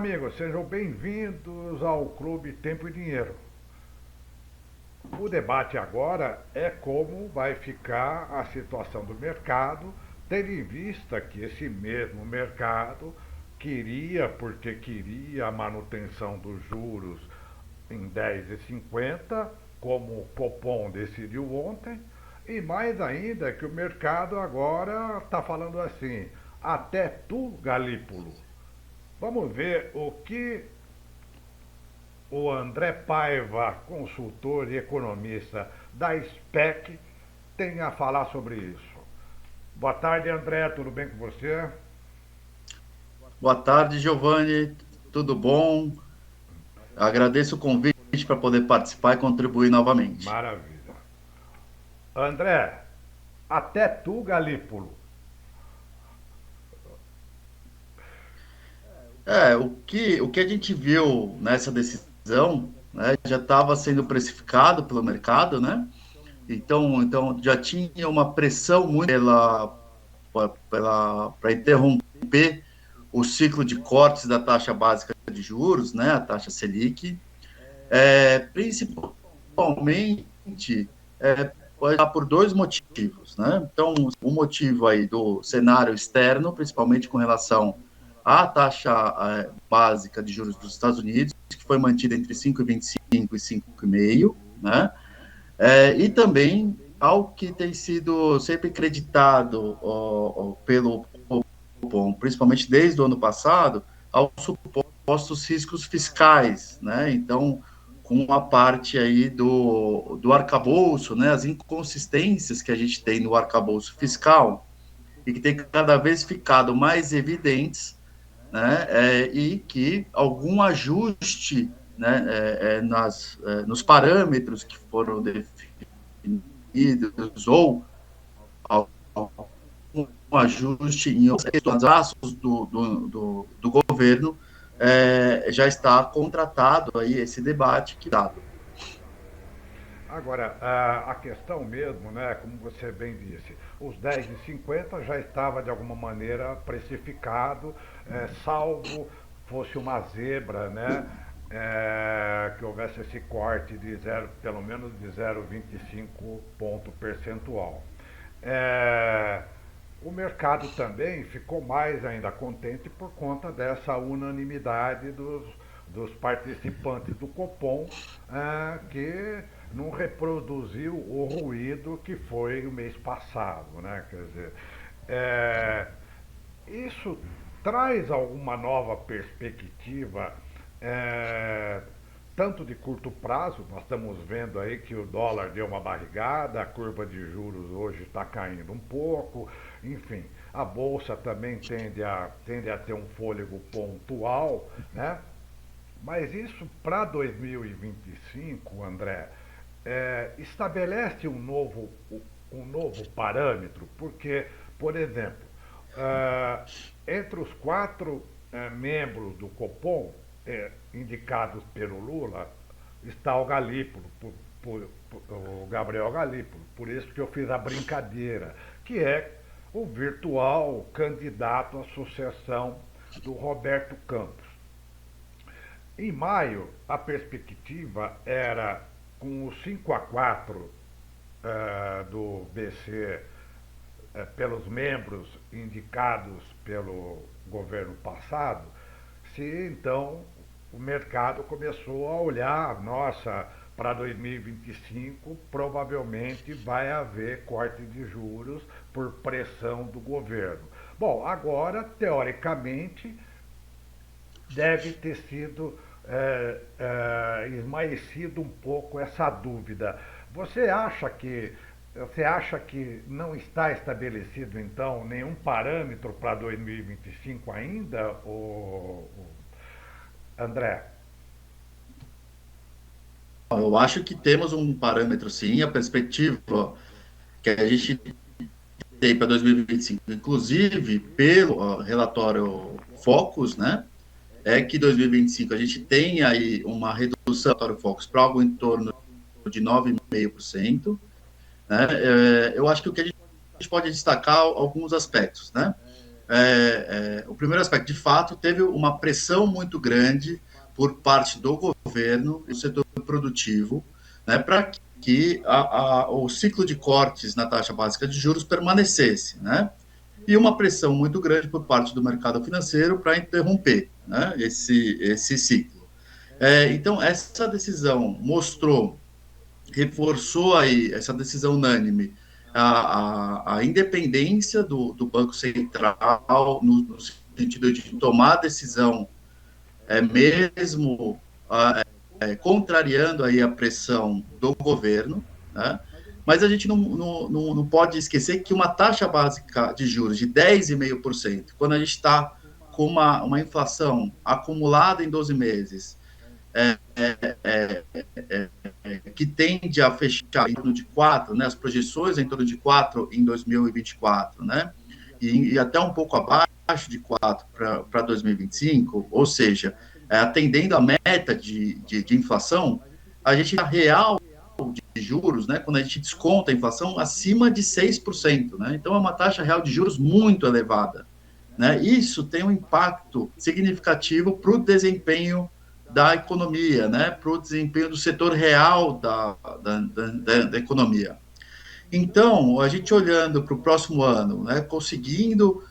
amigos, sejam bem-vindos ao Clube Tempo e Dinheiro. O debate agora é como vai ficar a situação do mercado, tendo em vista que esse mesmo mercado queria, porque queria a manutenção dos juros em 10,50, como o Copom decidiu ontem, e mais ainda que o mercado agora está falando assim, até tu, Galípolo. Vamos ver o que o André Paiva, consultor e economista da SPEC, tem a falar sobre isso. Boa tarde, André, tudo bem com você? Boa tarde, Giovanni. Tudo bom? Agradeço o convite para poder participar e contribuir novamente. Maravilha. André, até tu, Galípolo. O que a gente viu nessa decisão, né, já estava sendo precificado pelo mercado, né? Então já tinha uma pressão muito para interromper o ciclo de cortes da taxa básica de juros, né, a taxa Selic, principalmente pode dar por dois motivos, né? Então, o motivo aí do cenário externo, principalmente com relação à taxa básica de juros dos Estados Unidos, que foi mantida entre 5,25 e 5,5, né? E também ao que tem sido sempre acreditado pelo Copom, principalmente desde o ano passado, aos supostos riscos fiscais, né? Então, com a parte aí do arcabouço, né? As inconsistências que a gente tem no arcabouço fiscal e que tem cada vez ficado mais evidentes, né? E que algum ajuste, né? Nos parâmetros que foram definidos ou um ajuste em outros braços do governo, já está contratado aí esse debate que dado. Agora, a questão mesmo, né, como você bem disse, os 10,50 já estava de alguma maneira precificado, salvo fosse uma zebra, né, que houvesse esse corte de zero, pelo menos de 0,25 ponto percentual. É, o mercado também ficou mais ainda contente por conta dessa unanimidade dos participantes do Copom, que não reproduziu o ruído que foi o mês passado, né? Quer dizer, é, isso traz alguma nova perspectiva, é, tanto de curto prazo, nós estamos vendo aí que o dólar deu uma barrigada, a curva de juros hoje está caindo um pouco, enfim, a bolsa também tende a ter um fôlego pontual, né? Mas isso para 2025, André, estabelece um novo parâmetro, porque, por exemplo, ah, entre os quatro membros do Copom, indicados pelo Lula, está o Galípolo, o Gabriel Galípolo. Por isso que eu fiz a brincadeira, que é o virtual candidato à sucessão do Roberto Campos. Em maio, a perspectiva era, com os 5-4 do BC, pelos membros indicados pelo governo passado, se então o mercado começou a olhar, nossa, para 2025 provavelmente vai haver corte de juros por pressão do governo. Bom, agora, teoricamente, deve ter sido esmaecido um pouco essa dúvida. Você acha que você acha que não está estabelecido então nenhum parâmetro para 2025 ainda, André? Eu acho que temos um parâmetro, sim, a perspectiva que a gente tem para 2025, inclusive pelo relatório Focus, né? É que 2025 a gente tem aí uma redução do relatório Focus para algo em torno de 9,5%. Né? Eu acho que o que a gente pode destacar alguns aspectos, né? o primeiro aspecto, de fato, teve uma pressão muito grande por parte do governo e do setor produtivo, né, para que o ciclo de cortes na taxa básica de juros permanecesse, né? E uma pressão muito grande por parte do mercado financeiro para interromper, né, esse ciclo. Então, essa decisão reforçou aí, essa decisão unânime, a independência do Banco Central no sentido de tomar a decisão, mesmo contrariando aí a pressão do governo, né? Mas a gente não pode esquecer que uma taxa básica de juros de 10,5%, quando a gente está com uma inflação acumulada em 12 meses, é, é, é, que tende a fechar em torno de 4, né, as projeções em torno de 4 em 2024, né, e até um pouco abaixo de 4 para 2025, ou seja, atendendo a meta de inflação, a gente está real de juros, né, quando a gente desconta a inflação, acima de 6%, né, então é uma taxa real de juros muito elevada, né, isso tem um impacto significativo para o desempenho da economia, né, para o desempenho do setor real da economia. Então, a gente olhando para o próximo ano, né, conseguindo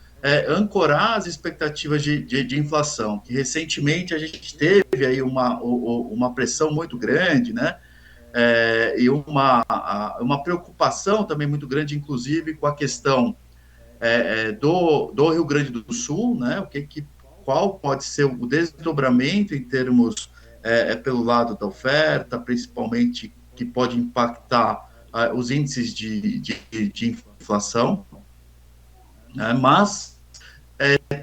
ancorar as expectativas de inflação, que recentemente a gente teve aí uma pressão muito grande, né, e uma preocupação também muito grande, inclusive, com a questão do Rio Grande do Sul, né, qual pode ser o desdobramento em termos pelo lado da oferta, principalmente que pode impactar os índices de inflação, né, mas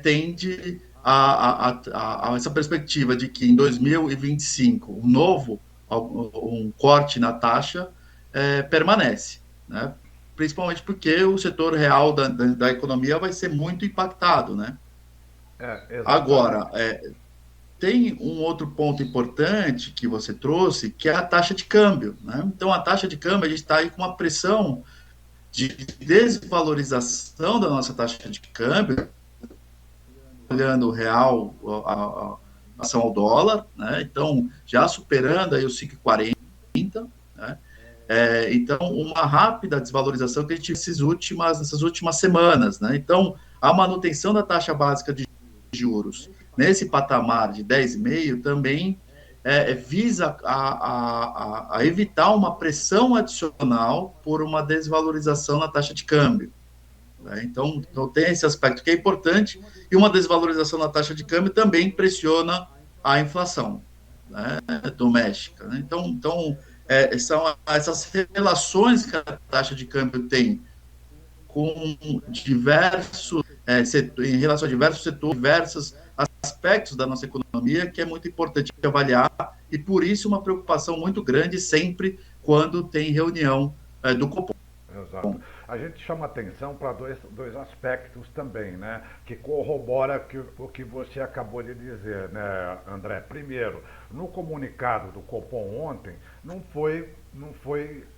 tende a essa perspectiva de que em 2025 um corte na taxa permanece, né? Principalmente porque o setor real da economia vai ser muito impactado, né? Exatamente. Agora, tem um outro ponto importante que você trouxe, que é a taxa de câmbio, né? Então, a taxa de câmbio, a gente está aí com uma pressão de desvalorização da nossa taxa de câmbio, olhando o real, a ação ao dólar, né? Então, já superando aí os 5,40, né? Então, uma rápida desvalorização que a gente nessas últimas semanas, né? Então, a manutenção da taxa básica de juros nesse patamar de 10,5 também visa a evitar uma pressão adicional por uma desvalorização na taxa de câmbio, né? Então, tem esse aspecto que é importante, e uma desvalorização na taxa de câmbio também pressiona a inflação, né, doméstica, né? Então são essas relações que a taxa de câmbio tem com diversos em relação a diversos setores, diversos aspectos da nossa economia, que é muito importante avaliar, e por isso uma preocupação muito grande sempre quando tem reunião do Copom. Exato. A gente chama atenção para dois aspectos também, né, que corrobora o que você acabou de dizer, né, André. Primeiro, no comunicado do Copom ontem, não foi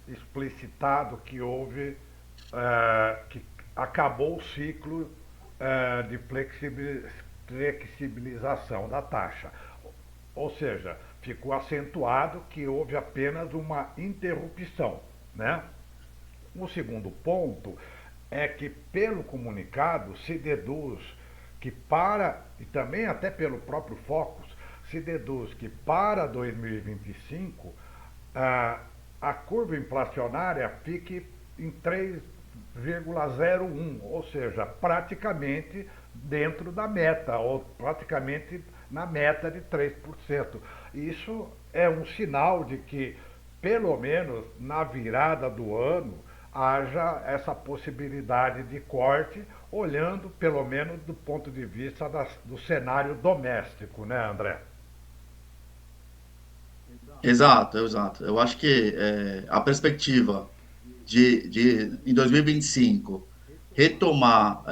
explicitado que houve, que acabou o ciclo de flexibilização da taxa. Ou seja, ficou acentuado que houve apenas uma interrupção, né? O segundo ponto é que, pelo comunicado, se deduz que e também até pelo próprio Focus, se deduz que para 2025 a curva inflacionária fique em 3,01, ou seja, praticamente dentro da meta, ou praticamente na meta de 3%. Isso é um sinal de que, pelo menos na virada do ano, haja essa possibilidade de corte, olhando pelo menos do ponto de vista do cenário doméstico, né, André? Exato. Eu acho que a perspectiva em 2025, retomar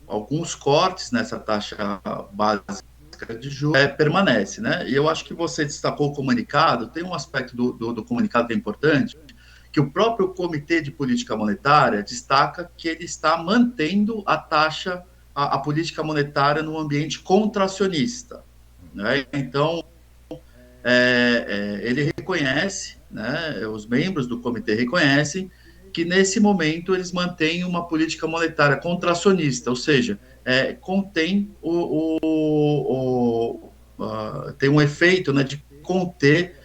alguns cortes nessa taxa básica de juros permanece, né? E eu acho que você destacou o comunicado, tem um aspecto do comunicado que é importante, que o próprio Comitê de Política Monetária destaca que ele está mantendo a taxa, a política monetária no ambiente contracionista, né? Então, ele reconhece, né, os membros do comitê reconhecem que, nesse momento, eles mantêm uma política monetária contracionista, ou seja, contém tem um efeito, né, de conter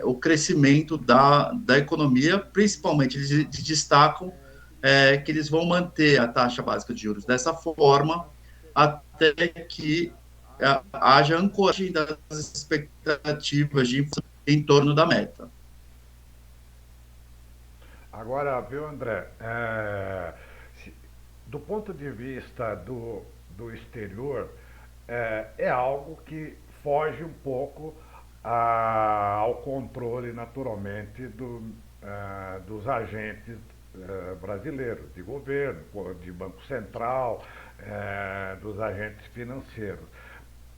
o crescimento da economia, principalmente eles destacam que eles vão manter a taxa básica de juros dessa forma até que haja ancoragem das expectativas de inflação em torno da meta. Agora, viu, André, do ponto de vista do exterior, é algo que foge um pouco ao controle, naturalmente, dos agentes brasileiros, de governo, de Banco Central, dos agentes financeiros.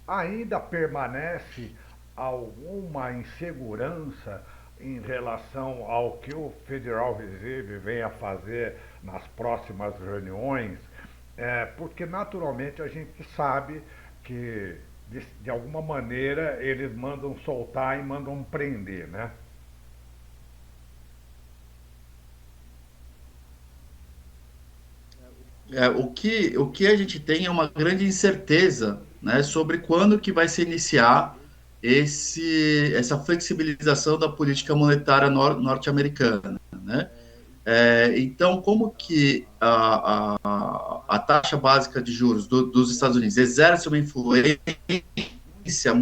Ainda permanece alguma insegurança em relação ao que o Federal Reserve vem a fazer nas próximas reuniões, porque naturalmente a gente sabe que de alguma maneira eles mandam soltar e mandam prender, né? O que a gente tem é uma grande incerteza, né, sobre quando que vai se iniciar essa flexibilização da política monetária norte-americana, né? Então, como que a taxa básica de juros dos Estados Unidos exerce uma influência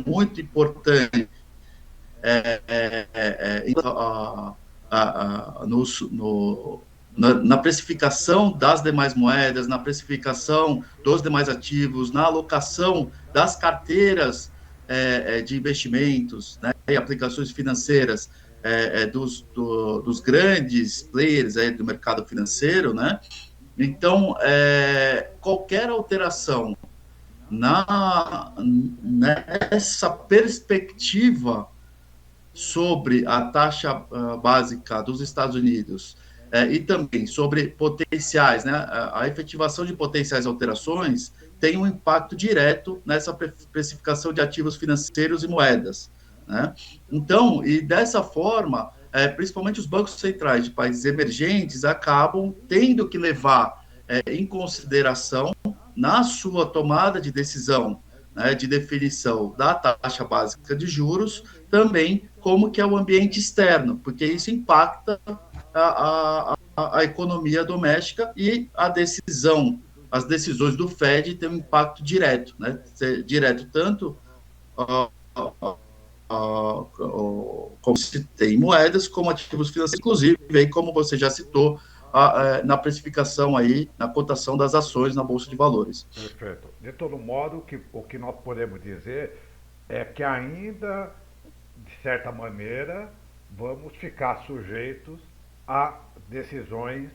muito importante na precificação das demais moedas, na precificação dos demais ativos, na alocação das carteiras de investimentos, né, e aplicações financeiras dos grandes players do mercado financeiro, né? Então, qualquer alteração nessa perspectiva sobre a taxa básica dos Estados Unidos e também sobre potenciais, né, a efetivação de potenciais alterações tem um impacto direto nessa precificação de ativos financeiros e moedas, né? Então, e dessa forma, principalmente os bancos centrais de países emergentes acabam tendo que levar em consideração na sua tomada de decisão, né, de definição da taxa básica de juros, também como que é o ambiente externo, porque isso impacta a economia doméstica e as decisões do Fed têm um impacto direto, né? Direto tanto como se tem moedas, como ativos financeiros, inclusive, aí, como você já citou, na precificação aí, na cotação das ações na Bolsa de Valores. Perfeito. De todo modo, o que nós podemos dizer é que ainda, de certa maneira, vamos ficar sujeitos a decisões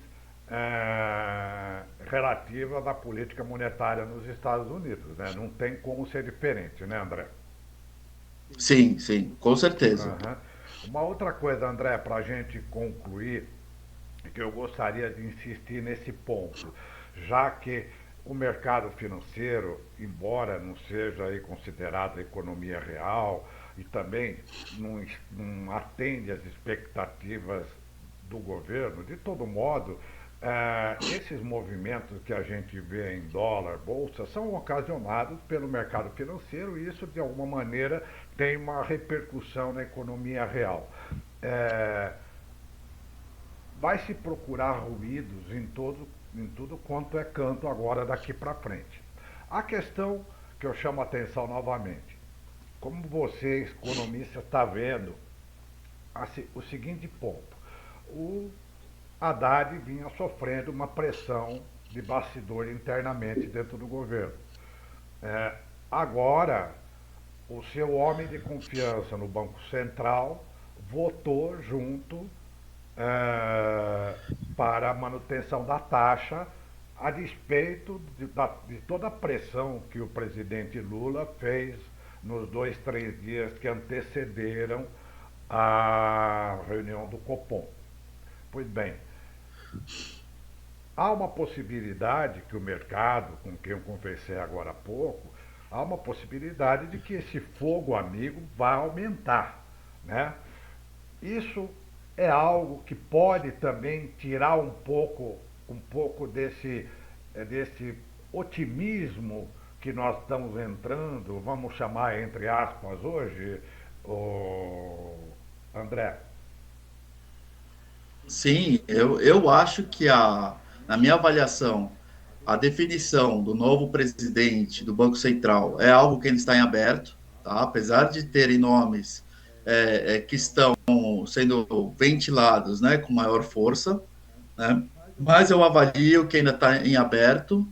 relativas à política monetária nos Estados Unidos, né? Não tem como ser diferente, né, André? Sim, sim, com certeza. Uhum. Uma outra coisa, André, para a gente concluir, que eu gostaria de insistir nesse ponto, já que o mercado financeiro, embora não seja aí considerado economia real e também não atende às expectativas do governo, de todo modo, esses movimentos que a gente vê em dólar, bolsa, são ocasionados pelo mercado financeiro e isso, de alguma maneira, tem uma repercussão na economia real. É, vai se procurar ruídos em tudo quanto é canto agora daqui para frente. A questão que eu chamo a atenção novamente, como você, economista, está vendo o seguinte ponto. O Haddad vinha sofrendo uma pressão de bastidor internamente dentro do governo. Agora, o seu homem de confiança no Banco Central votou junto para a manutenção da taxa, a despeito de toda a pressão que o presidente Lula fez nos 2, 3 dias que antecederam a reunião do Copom. Pois bem, há uma possibilidade que o mercado, com quem eu conversei agora há pouco, há uma possibilidade de que esse fogo amigo vá aumentar, né? Isso é algo que pode também tirar um pouco desse otimismo que nós estamos entrando, vamos chamar entre aspas hoje, o André. Sim, eu acho que na minha avaliação, a definição do novo presidente do Banco Central é algo que ainda está em aberto, tá? Apesar de terem nomes que estão sendo ventilados, né, com maior força, né? Mas eu avalio que ainda está em aberto,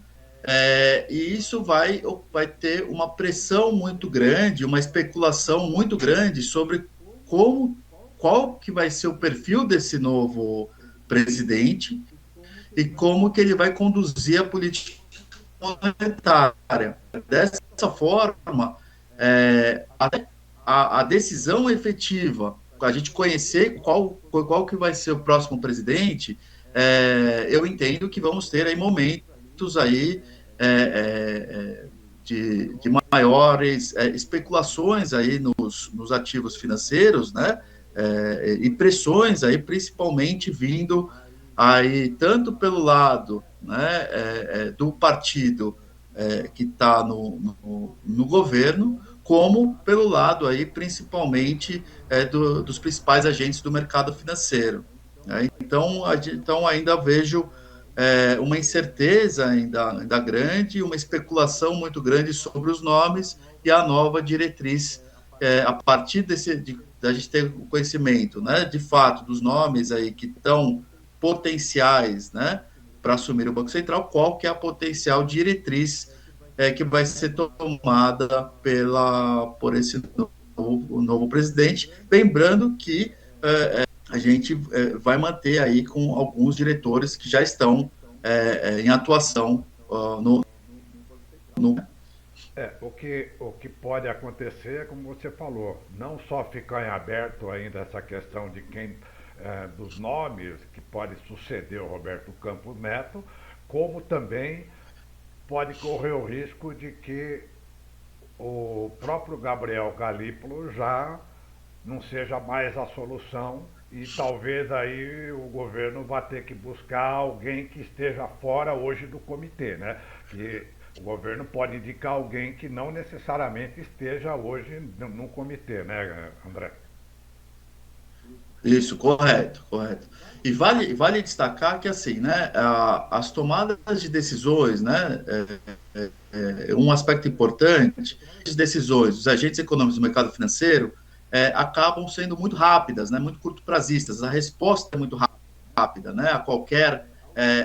e isso vai ter uma pressão muito grande, uma especulação muito grande sobre como, qual que vai ser o perfil desse novo presidente e como que ele vai conduzir a política monetária. Dessa forma, a decisão efetiva, a gente conhecer qual que vai ser o próximo presidente, eu entendo que vamos ter aí momentos aí de maiores especulações aí nos ativos financeiros, né? E pressões aí principalmente vindo aí tanto pelo lado, né, do partido que está no governo, como pelo lado aí principalmente dos principais agentes do mercado financeiro, né? Então ainda vejo uma incerteza ainda grande, uma especulação muito grande sobre os nomes e a nova diretriz, a partir da gente ter o conhecimento, né, de fato, dos nomes aí que estão potenciais, né, para assumir o Banco Central, qual que é a potencial diretriz que vai ser tomada por esse novo presidente, lembrando que a gente vai manter aí com alguns diretores que já estão em atuação no. O que pode acontecer é como você falou, não só ficar em aberto ainda essa questão de quem, dos nomes que pode suceder o Roberto Campos Neto, como também pode correr o risco de que o próprio Gabriel Galípolo já não seja mais a solução e talvez aí o governo vá ter que buscar alguém que esteja fora hoje do comitê, né? Que o governo pode indicar alguém que não necessariamente esteja hoje no comitê, né, André? Isso, correto, correto. E vale destacar que, assim, né, as tomadas de decisões, né, um aspecto importante, as decisões dos agentes econômicos do mercado financeiro acabam sendo muito rápidas, né, muito curto-prazistas. A resposta é muito rápida, né, a qualquer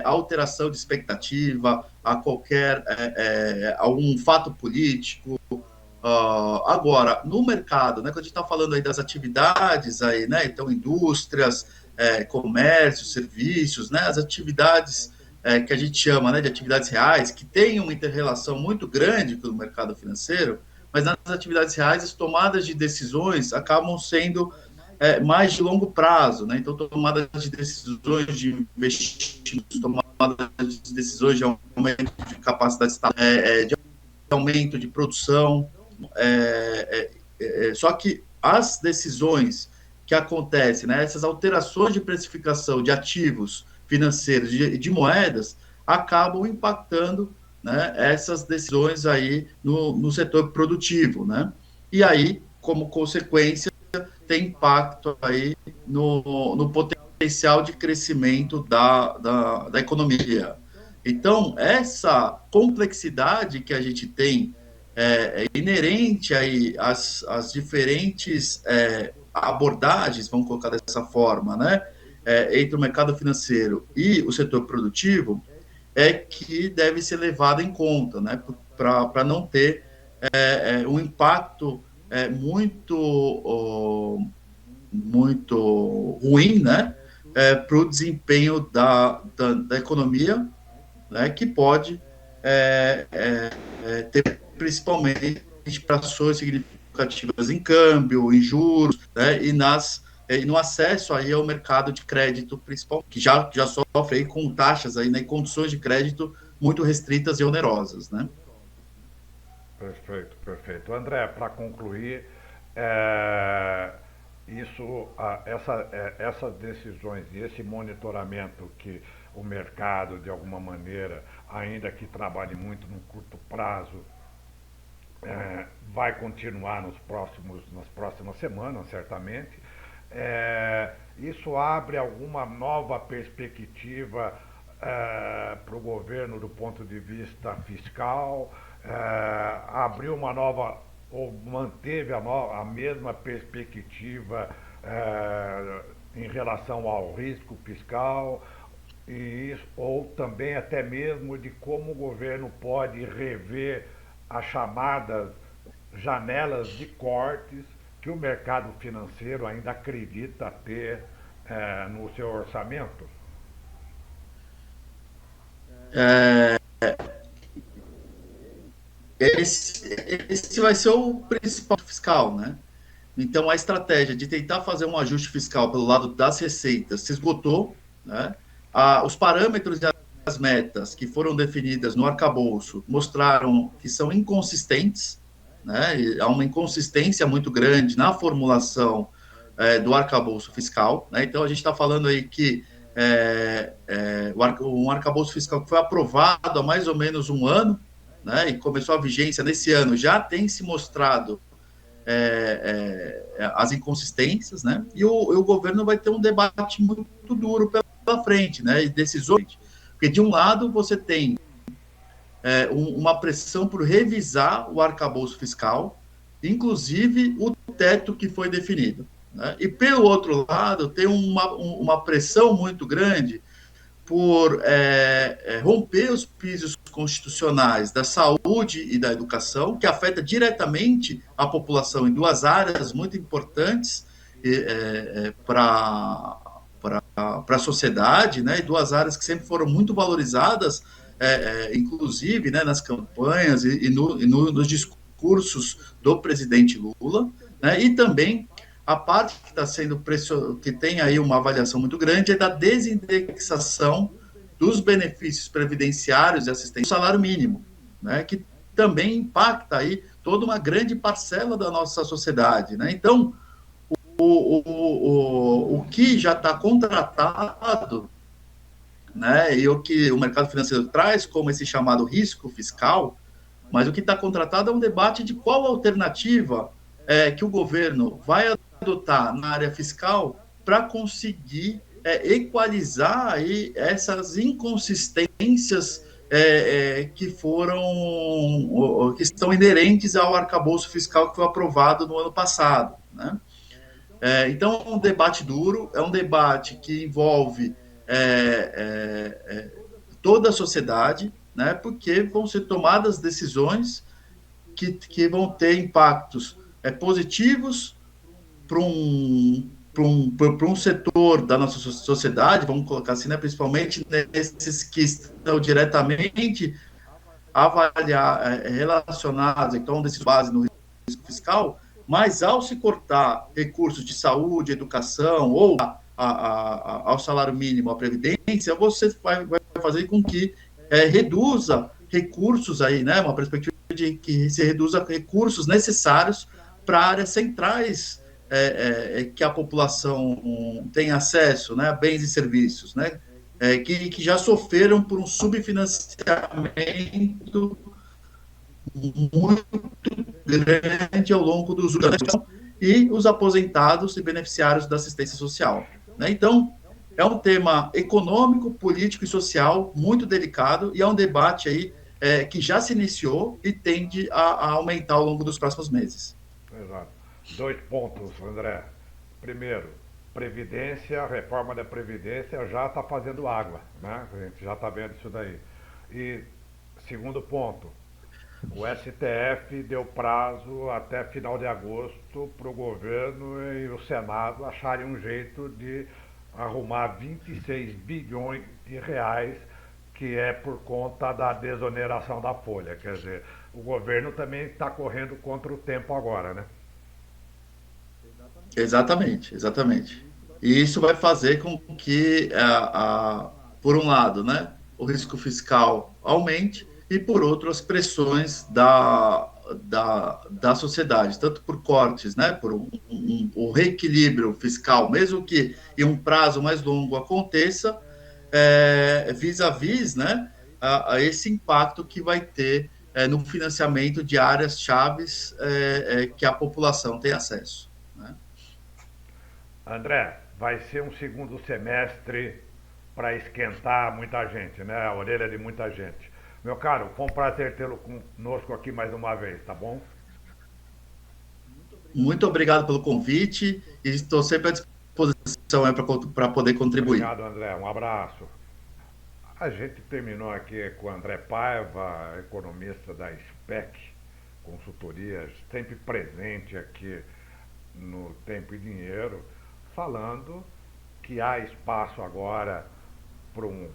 alteração de expectativa, a qualquer algum fato político. Agora, no mercado, né, quando a gente está falando aí das atividades, aí, né, então indústrias, comércio, serviços, né, as atividades que a gente chama, né, de atividades reais, que têm uma inter-relação muito grande com o mercado financeiro, mas nas atividades reais as tomadas de decisões acabam sendo mais de longo prazo, né, então tomadas de decisões de investimentos, tomadas de decisões de aumento de capacidade de aumento de produção, só que as decisões que acontecem, né, essas alterações de precificação de ativos financeiros, de moedas, acabam impactando, né, essas decisões aí no setor produtivo, né? E aí, como consequência, tem impacto aí no potencial de crescimento da economia. Então, essa complexidade que a gente tem inerente aí às diferentes abordagens, vamos colocar dessa forma, né, entre o mercado financeiro e o setor produtivo, que deve ser levado em conta, né, para não ter um impacto muito ruim, né, para o desempenho da economia, né, que pode ter principalmente prestações significativas em câmbio, em juros, né, e nas e no acesso aí ao mercado de crédito principal, que já sofre aí com taxas aí, né, e condições de crédito muito restritas e onerosas, né? Perfeito, perfeito. André, para concluir, é, essas decisões e esse monitoramento que o mercado, de alguma maneira, ainda que trabalhe muito no curto prazo, vai continuar nas próximas semanas, certamente. Isso abre alguma nova perspectiva para o governo do ponto de vista fiscal, abriu uma nova, ou manteve a mesma perspectiva em relação ao risco fiscal, ou também até mesmo de como o governo pode rever as chamadas janelas de cortes que o mercado financeiro ainda acredita ter no seu orçamento? É, esse vai ser o principal fiscal, né? Então, a estratégia de tentar fazer um ajuste fiscal pelo lado das receitas se esgotou, né? Os parâmetros e as metas que foram definidas no arcabouço mostraram que são inconsistentes, né? E há uma inconsistência muito grande na formulação do arcabouço fiscal, né? Então, a gente está falando aí que um arcabouço fiscal que foi aprovado há mais ou menos um ano, né? E começou a vigência nesse ano, já tem se mostrado as inconsistências, né? E o governo vai ter um debate muito duro pela frente, né? E decisões, porque de um lado você tem uma pressão por revisar o arcabouço fiscal, inclusive o teto que foi definido, né? E pelo outro lado tem uma pressão muito grande por romper os pisos constitucionais da saúde e da educação, que afeta diretamente a população em duas áreas muito importantes para a sociedade, né? E duas áreas que sempre foram muito valorizadas, inclusive, né, nas campanhas nos discursos do presidente Lula, né? E também a parte que está sendo que tem aí uma avaliação muito grande é da desindexação dos benefícios previdenciários e assistência ao salário mínimo, né, que também impacta aí toda uma grande parcela da nossa sociedade, né? Então, o que já está contratado, né, e o que o mercado financeiro traz como esse chamado risco fiscal, mas o que está contratado é um debate de qual alternativa que o governo vai adotar na área fiscal para conseguir equalizar aí essas inconsistências que estão inerentes ao arcabouço fiscal que foi aprovado no ano passado, né? Então, é um debate duro, é um debate que envolve toda a sociedade, né? Porque vão ser tomadas decisões que vão ter impactos positivos para um setor da nossa sociedade, vamos colocar assim, né, principalmente nesses que estão diretamente relacionados, então, desses base no risco fiscal, mas ao se cortar recursos de saúde, educação ou ao salário mínimo, à previdência, você vai fazer com que reduza recursos aí, né, uma perspectiva de que se reduza recursos necessários para áreas centrais que a população tem acesso, né, a bens e serviços, né, que já sofreram por um subfinanciamento muito grande ao longo dos anos, e os aposentados e beneficiários da assistência social, né? Então, é um tema econômico, político e social muito delicado, e é um debate aí que já se iniciou e tende a aumentar ao longo dos próximos meses. Exato. Dois pontos, André. Primeiro, Previdência, a reforma da Previdência já está fazendo água, né? A gente já está vendo isso daí. E segundo ponto, o STF deu prazo até final de agosto para o governo e o Senado acharem um jeito de arrumar 26 bilhões de reais, que é por conta da desoneração da folha. Quer dizer, o governo também está correndo contra o tempo agora, né? Exatamente, exatamente. E isso vai fazer com que, por um lado, né, o risco fiscal aumente e, por outro, as pressões da sociedade, tanto por cortes, né, por o reequilíbrio fiscal, mesmo que em um prazo mais longo aconteça, vis-à-vis, né, a esse impacto que vai ter no financiamento de áreas chaves que a população tem acesso, né? André, vai ser um segundo semestre para esquentar muita gente, né? A orelha de muita gente. Meu caro, foi um prazer tê-lo conosco aqui mais uma vez, tá bom? Muito obrigado pelo convite e estou sempre à disposição para poder contribuir. Obrigado, André. Um abraço. A gente terminou aqui com o André Paiva, economista da SPEC, consultoria, sempre presente aqui no Tempo e Dinheiro, falando que há espaço agora para um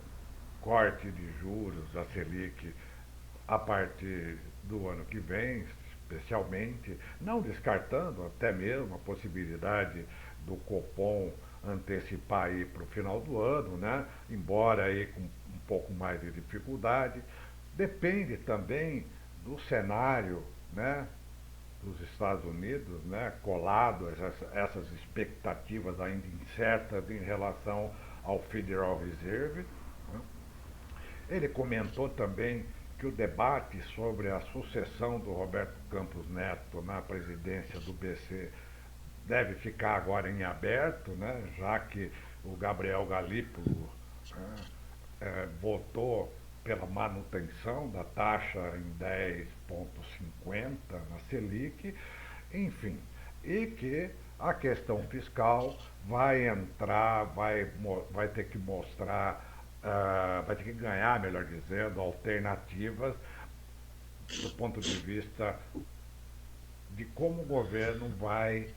corte de juros da Selic a partir do ano que vem, especialmente, não descartando até mesmo a possibilidade do Copom antecipar aí para o final do ano, né? Embora aí com um pouco mais de dificuldade. Depende também do cenário, né, dos Estados Unidos, né, colado a essas expectativas ainda incertas em relação ao Federal Reserve. Né? Ele comentou também que o debate sobre a sucessão do Roberto Campos Neto na presidência do BC deve ficar agora em aberto, né, já que o Gabriel Galípolo votou pela manutenção da taxa em 10,50 na Selic, enfim, e que a questão fiscal vai entrar, vai ter que mostrar, vai ter que ganhar, melhor dizendo, alternativas do ponto de vista de como o governo vai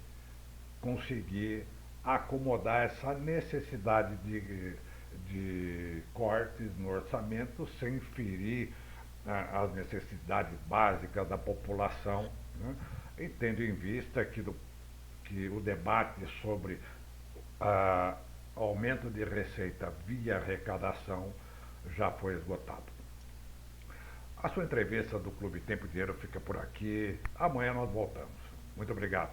conseguir acomodar essa necessidade de cortes no orçamento sem ferir as necessidades básicas da população, né? E tendo em vista que o debate sobre aumento de receita via arrecadação já foi esgotado. A sua entrevista do Clube Tempo e Dinheiro fica por aqui. Amanhã nós voltamos. Muito obrigado.